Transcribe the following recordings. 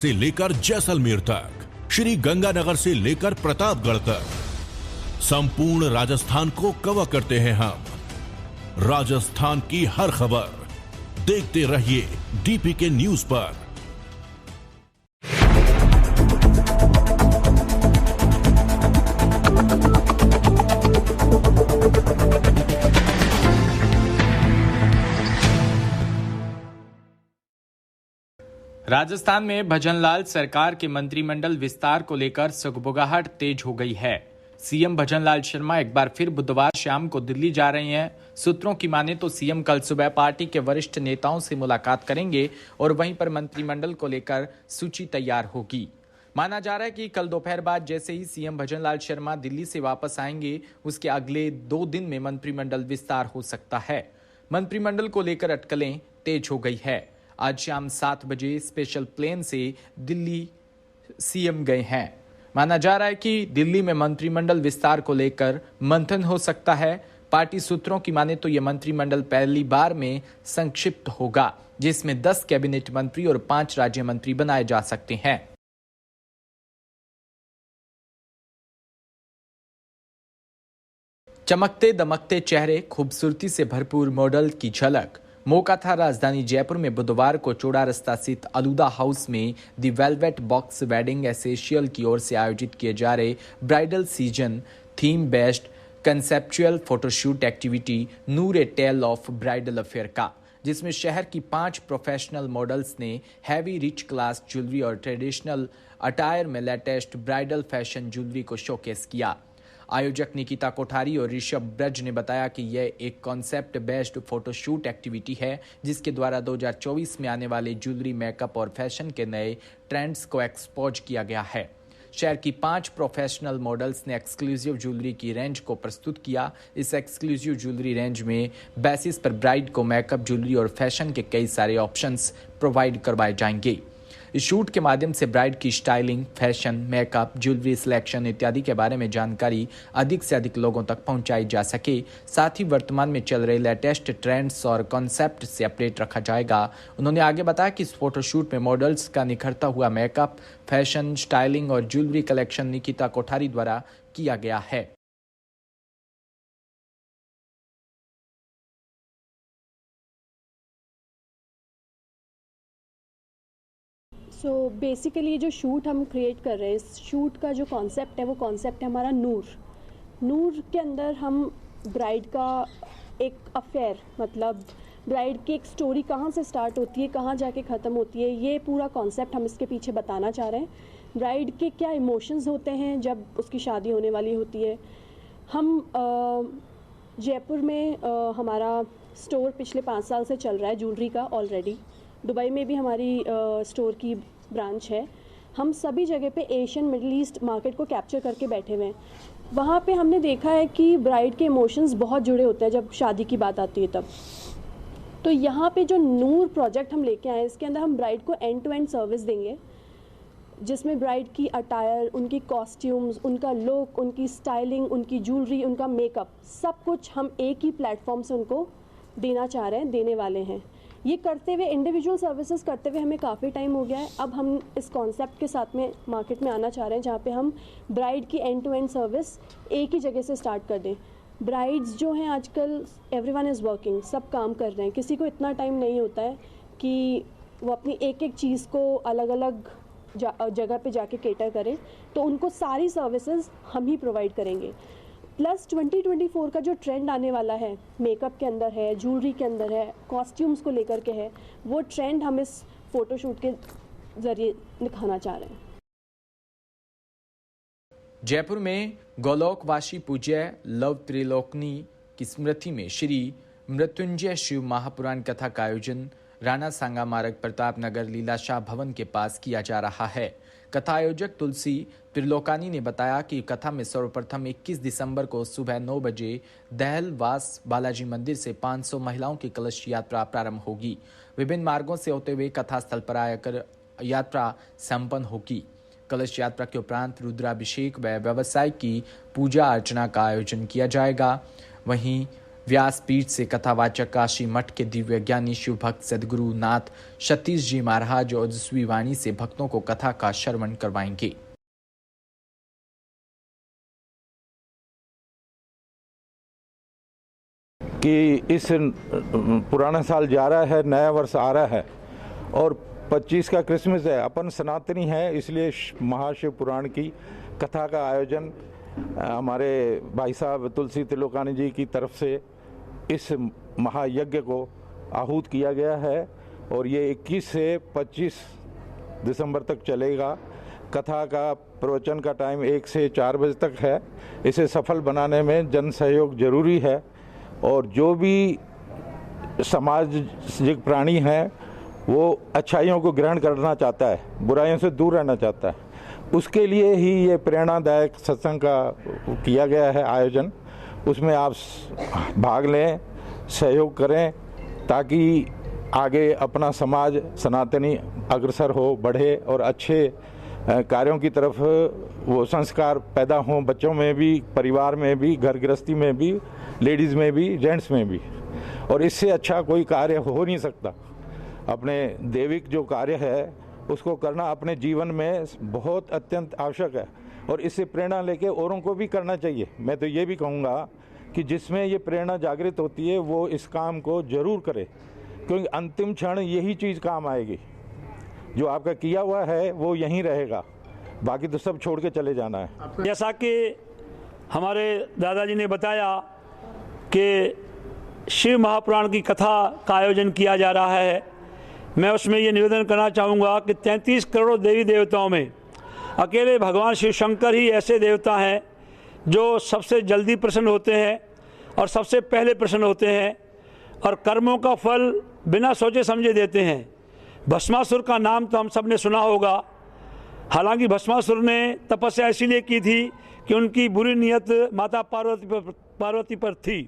से लेकर जैसलमेर तक, श्री गंगानगर से लेकर प्रतापगढ़ तक, संपूर्ण राजस्थान को कवर करते हैं हम। राजस्थान की हर खबर देखते रहिए डीपीके न्यूज पर। राजस्थान में भजनलाल सरकार के मंत्रिमंडल विस्तार को लेकर सुगबुगाहट तेज हो गई है। सीएम भजनलाल शर्मा एक बार फिर बुधवार शाम को दिल्ली जा रहे हैं। सूत्रों की माने तो सीएम कल सुबह पार्टी के वरिष्ठ नेताओं से मुलाकात करेंगे और वहीं पर मंत्रिमंडल को लेकर सूची तैयार होगी। माना जा रहा है कि कल दोपहर बाद जैसे ही सीएम भजनलाल शर्मा दिल्ली से वापस आएंगे, उसके अगले 2 दिन में मंत्रिमंडल विस्तार हो सकता है। मंत्रिमंडल को लेकर अटकलें तेज हो गई है। आज शाम 7 बजे स्पेशल प्लेन से दिल्ली सीएम गए हैं। माना जा रहा है कि दिल्ली में मंत्रिमंडल विस्तार को लेकर मंथन हो सकता है। पार्टी सूत्रों की माने तो यह मंत्रिमंडल पहली बार में संक्षिप्त होगा, जिसमें 10 कैबिनेट मंत्री और 5 राज्य मंत्री बनाए जा सकते हैं। चमकते दमकते चेहरे, खूबसूरती से भरपूर मॉडल की झलक मौका था राजधानी जयपुर में बुधवार को चौड़ा रास्ता स्थित अलूदा हाउस में the velvet box wedding association की ओर से आयोजित किए जा रहे bridal season theme based conceptual photoshoot activity Noor a tale of bridal affair का, जिसमें शहर की 5 प्रोफेशनल मॉडल्स ने हैवी रिच क्लास ज्वेलरी और ट्रेडिशनल अटायर में लेटेस्ट ब्राइडल फैशन ज्वेलरी को शोकेस किया। आयोजक निकिता कोठारी और ऋषभ ब्रज ने बताया कि यह एक कॉन्सेप्ट बेस्ड फोटोशूट एक्टिविटी है, जिसके द्वारा 2024 में आने वाले ज्वेलरी, मेकअप और फैशन के नए ट्रेंड्स को एक्सपोज किया गया है। शहर की 5 प्रोफेशनल मॉडल्स ने एक्सक्लूसिव ज्वेलरी की रेंज को प्रस्तुत किया। इस एक्सक्लूसिव ज्वेलरी रेंज में बेसिस पर ब्राइड को मेकअप, ज्वेलरी और फैशन के कई सारे ऑप्शंस प्रोवाइड करवाए जाएंगे। इस शूट के माध्यम से ब्राइड की styling, fashion, makeup, jewellery selection इत्यादि के बारे में जानकारी अधिक से अधिक लोगों तक पहुंचाई जा सके। साथ ही वर्तमान में चल रहे लेटेस्ट ट्रेंड्स और कॉन्सेप्ट से अपडेट रखा जाएगा। उन्होंने आगे बताया कि इस फोटोशूट में मॉडल्स का निखरता हुआ मेकअप, फैशन, स्टाइलिंग और ज्वेलरी कलेक्शन निकिता कोठारी द्वारा किया गया है। सो बेसिकली जो शूट हम क्रिएट कर रहे हैं, इस शूट का जो कॉन्सेप्ट है वो कॉन्सेप्ट है हमारा नूर के अंदर हम ब्राइड का एक अफेयर, मतलब ब्राइड की एक स्टोरी कहाँ से स्टार्ट होती है, कहाँ जाके ख़त्म होती है, ये पूरा कॉन्सेप्ट हम इसके पीछे बताना चाह रहे हैं। ब्राइड के क्या इमोशंस होते हैं जब उसकी शादी होने वाली होती है। हम जयपुर में हमारा स्टोर पिछले 5 साल से चल रहा है ज्वेलरी का ऑलरेडी। दुबई में भी हमारी स्टोर की ब्रांच है। हम सभी जगह पे एशियन, मिडिल ईस्ट मार्केट को कैप्चर करके बैठे हुए हैं। वहाँ पे हमने देखा है कि ब्राइड के इमोशंस बहुत जुड़े होते हैं जब शादी की बात आती है तब। तो यहाँ पे जो नूर प्रोजेक्ट हम लेके आए हैं, इसके अंदर हम ब्राइड को एंड टू एंड सर्विस देंगे, जिसमें ब्राइड की अटायर, उनकी कॉस्ट्यूम्स, उनका लुक, उनकी स्टाइलिंग, उनकी ज्वेलरी, उनका मेकअप, सब कुछ हम एक ही प्लेटफॉर्म से उनको देना चाह रहे हैं, देने वाले हैं। ये करते हुए, इंडिविजुअल सर्विसेज करते हुए हमें काफ़ी टाइम हो गया है। अब हम इस कॉन्सेप्ट के साथ में मार्केट में आना चाह रहे हैं, जहाँ पे हम ब्राइड की एंड टू एंड सर्विस एक ही जगह से स्टार्ट कर दें। ब्राइड्स जो हैं आजकल, एवरीवन इज़ वर्किंग, सब काम कर रहे हैं, किसी को इतना टाइम नहीं होता है कि वो अपनी एक एक चीज़ को अलग अलग जगह पे जाके केटर करें, तो उनको सारी सर्विसेज हम ही प्रोवाइड करेंगे। प्लस 2024 का जो ट्रेंड आने वाला है, मेकअप के अंदर है, ज्वेलरी के अंदर है, कॉस्ट्यूम्स को लेकर के है, वो ट्रेंड हम इस फोटोशूट के जरिए दिखाना चाह रहे हैं। जयपुर में गोलोकवासी पूज्य लव त्रिलोकनी की स्मृति में श्री मृत्युंजय शिव महापुराण कथा का आयोजन राणा सांगा मार्ग, प्रतापनगर, लीलाशाह भवन के पास किया जा रहा है। कथा आयोजक तुलसी त्रिलोकानी ने बताया कि कथा में सर्वप्रथम 21 दिसंबर को सुबह 9 बजे दहलवास बालाजी मंदिर से 500 महिलाओं की कलश यात्रा प्रारंभ होगी। विभिन्न मार्गों से होते हुए कथा स्थल पर आकर यात्रा संपन्न होगी। कलश यात्रा के उपरांत रुद्राभिषेक व व्यवसाय की पूजा अर्चना का आयोजन किया जाएगा। वहीं व्यासपीठ से कथावाचक काशी मठ के दिव्य ज्ञानी शिव भक्त सदगुरु नाथ सतीश जी महाराज ओजस्वी वाणी से भक्तों को कथा का श्रवण करवाएंगे। कि इस पुराना साल जा रहा है, नया वर्ष आ रहा है और 25 का क्रिसमस है। अपन सनातनी है, इसलिए महाशिव पुराण की कथा का आयोजन हमारे भाई साहब तुलसी त्रिलोकानी जी की तरफ से इस महायज्ञ को आहूत किया गया है और ये 21 से 25 दिसंबर तक चलेगा। कथा का प्रवचन का टाइम 1 से 4 बजे तक है। इसे सफल बनाने में जन सहयोग जरूरी है और जो भी सामाजिक प्राणी है वो अच्छाइयों को ग्रहण करना चाहता है, बुराइयों से दूर रहना चाहता है, उसके लिए ही ये प्रेरणादायक सत्संग का किया गया है आयोजन। उसमें आप भाग लें, सहयोग करें ताकि आगे अपना समाज सनातनी अग्रसर हो, बढ़े और अच्छे कार्यों की तरफ वो संस्कार पैदा हों बच्चों में भी, परिवार में भी, घर गृहस्थी में भी, लेडीज़ में भी, जेंट्स में भी। और इससे अच्छा कोई कार्य हो नहीं सकता। अपने दैविक जो कार्य है उसको करना अपने जीवन में बहुत अत्यंत आवश्यक है और इससे प्रेरणा लेके औरों को भी करना चाहिए। मैं तो ये भी कहूँगा कि जिसमें ये प्रेरणा जागृत होती है वो इस काम को जरूर करे, क्योंकि अंतिम क्षण यही चीज़ काम आएगी। जो आपका किया हुआ है वो यहीं रहेगा, बाकी तो सब छोड़ के चले जाना है। जैसा कि हमारे दादाजी ने बताया कि शिव महापुराण की कथा का आयोजन किया जा रहा है, मैं उसमें ये निवेदन करना चाहूँगा कि 33 करोड़ देवी देवताओं में अकेले भगवान शिव शंकर ही ऐसे देवता हैं जो सबसे जल्दी प्रसन्न होते हैं और सबसे पहले प्रसन्न होते हैं और कर्मों का फल बिना सोचे समझे देते हैं। भस्मासुर का नाम तो हम सब ने सुना होगा। हालांकि भस्मासुर ने तपस्या इसीलिए की थी कि उनकी बुरी नीयत माता पार्वती पर थी।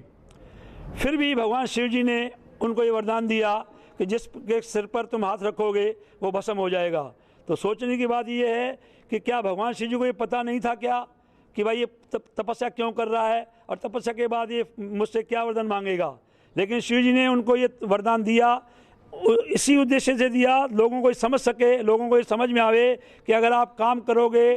फिर भी भगवान शिव जी ने उनको ये वरदान दिया कि जिसके सिर पर तुम हाथ रखोगे वो भस्म हो जाएगा। तो सोचने की बात ये है कि क्या भगवान शिव जी को ये पता नहीं था क्या कि भाई ये तपस्या क्यों कर रहा है और तपस्या के बाद ये मुझसे क्या वरदान मांगेगा। लेकिन शिव जी ने उनको ये वरदान दिया इसी उद्देश्य से दिया, लोगों को समझ सके, लोगों को ये समझ में आवे कि अगर आप काम करोगे,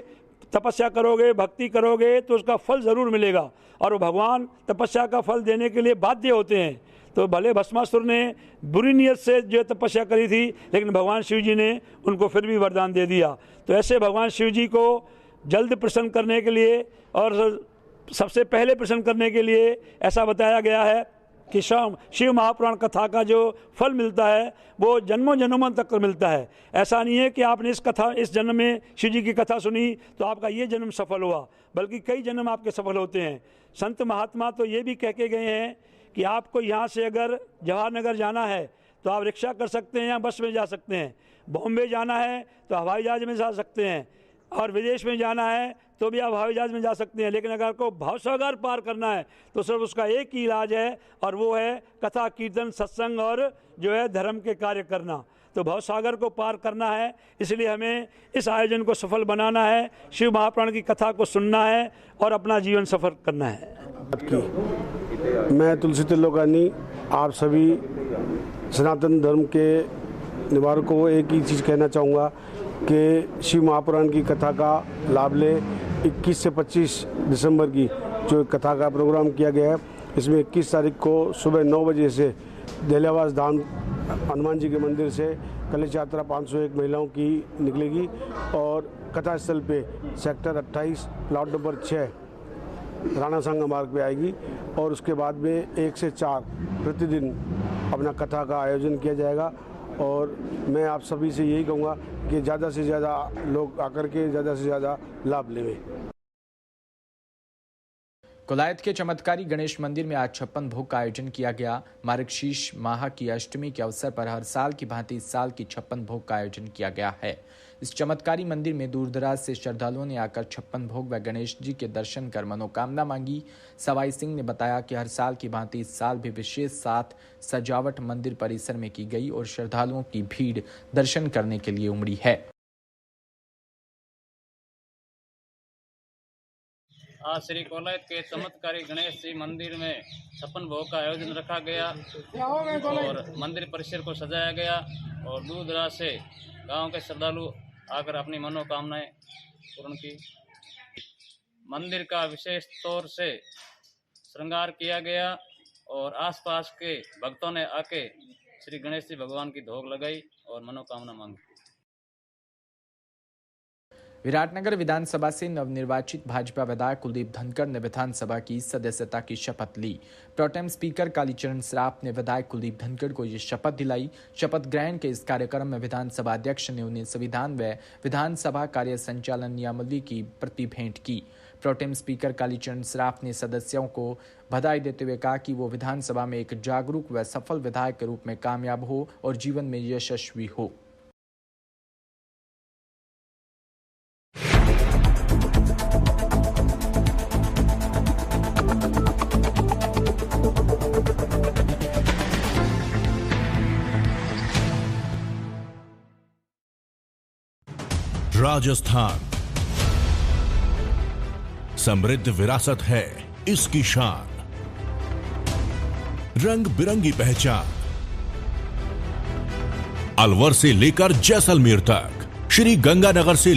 तपस्या करोगे, भक्ति करोगे तो उसका फल ज़रूर मिलेगा और वो भगवान तपस्या का फल देने के लिए बाध्य होते हैं। तो भले भस्मासुर ने बुरी नीयत से जो तपस्या करी थी, लेकिन भगवान शिव जी ने उनको फिर भी वरदान दे दिया। तो ऐसे भगवान शिव जी को जल्द प्रसन्न करने के लिए और सबसे पहले प्रसन्न करने के लिए ऐसा बताया गया है कि शिव महापुराण कथा का जो फल मिलता है वो जन्मों जन्मों तक मिलता है। ऐसा नहीं है कि आपने इस जन्म में शिव जी की कथा सुनी तो आपका ये जन्म सफल हुआ, बल्कि कई जन्म आपके सफल होते हैं। संत महात्मा तो ये भी कह के गए हैं कि आपको यहाँ से अगर जवाहरनगर जाना है तो आप रिक्शा कर सकते हैं या बस में जा सकते हैं, बॉम्बे जाना है तो हवाई जहाज में जा सकते हैं और विदेश में जाना है तो भी आप हवाई जहाज में जा सकते हैं। लेकिन अगर आपको भवसागर पार करना है तो सिर्फ उसका एक ही इलाज है और वो है कथा कीर्तन सत्संग और जो है धर्म के कार्य करना। तो भवसागर को पार करना है, इसलिए हमें इस आयोजन को सफल बनाना है, शिव महापुराण की कथा को सुनना है और अपना जीवन सफल करना है। मैं तुलसी त्रिलोकानी आप सभी सनातन धर्म के निवारकों को एक ही चीज़ कहना चाहूँगा कि शिव महापुराण की कथा का लाभ लें। 21 से 25 दिसंबर की जो कथा का प्रोग्राम किया गया है, इसमें 21 तारीख को सुबह 9 बजे से दहलियावास धाम हनुमान जी के मंदिर से कलश यात्रा 501 महिलाओं की निकलेगी और कथा स्थल पे सेक्टर 28 प्लॉट नंबर 6 राणा सांगा मार्ग पे आएगी और उसके बाद में 1 से 4 प्रतिदिन अपना कथा का आयोजन किया जाएगा। और मैं आप सभी से यही कहूँगा कि ज़्यादा से ज़्यादा लोग आकर के ज़्यादा से ज़्यादा लाभ लें। कोलायत के चमत्कारी गणेश मंदिर में आज 56 भोग का आयोजन किया गया। मार्गशीर्ष माह की अष्टमी के अवसर पर हर साल की भांति इस साल की 56 भोग का आयोजन किया गया है। इस चमत्कारी मंदिर में दूर दराज से श्रद्धालुओं ने आकर 56 भोग व गणेश जी के दर्शन कर मनोकामना मांगी। सवाई सिंह ने बताया कि हर साल की भांति इस साल भी विशेष साथ सजावट मंदिर परिसर में की गई और श्रद्धालुओं की भीड़ दर्शन करने के लिए उमड़ी है। आज श्री कोलायत के चमत्कारी गणेश जी मंदिर में 56 भोग का आयोजन रखा गया और मंदिर परिसर को सजाया गया और दूर दराज से गांव के श्रद्धालु आकर अपनी मनोकामनाएं पूर्ण की। मंदिर का विशेष तौर से श्रृंगार किया गया और आसपास के भक्तों ने आके श्री गणेश जी भगवान की धोख लगाई और मनोकामना मांगी। विराटनगर विधानसभा से नवनिर्वाचित भाजपा विधायक कुलदीप धनखड़ ने विधानसभा की सदस्यता की शपथ ली। प्रोटेम स्पीकर कालीचरण सराफ ने विधायक कुलदीप धनखड़ को ये शपथ दिलाई। शपथ ग्रहण के इस कार्यक्रम में विधानसभा अध्यक्ष ने उन्हें संविधान व विधानसभा कार्य संचालन नियमावली की प्रति भेंट की। प्रोटेम स्पीकर कालीचरण सराफ ने सदस्यों को बधाई देते हुए कहा कि वो विधानसभा में एक जागरूक व सफल विधायक के रूप में कामयाब हो और जीवन में यशस्वी हो। राजस्थान समृद्ध विरासत है इसकी शान, रंग बिरंगी पहचान। अलवर से लेकर जैसलमेर तक, श्री गंगानगर से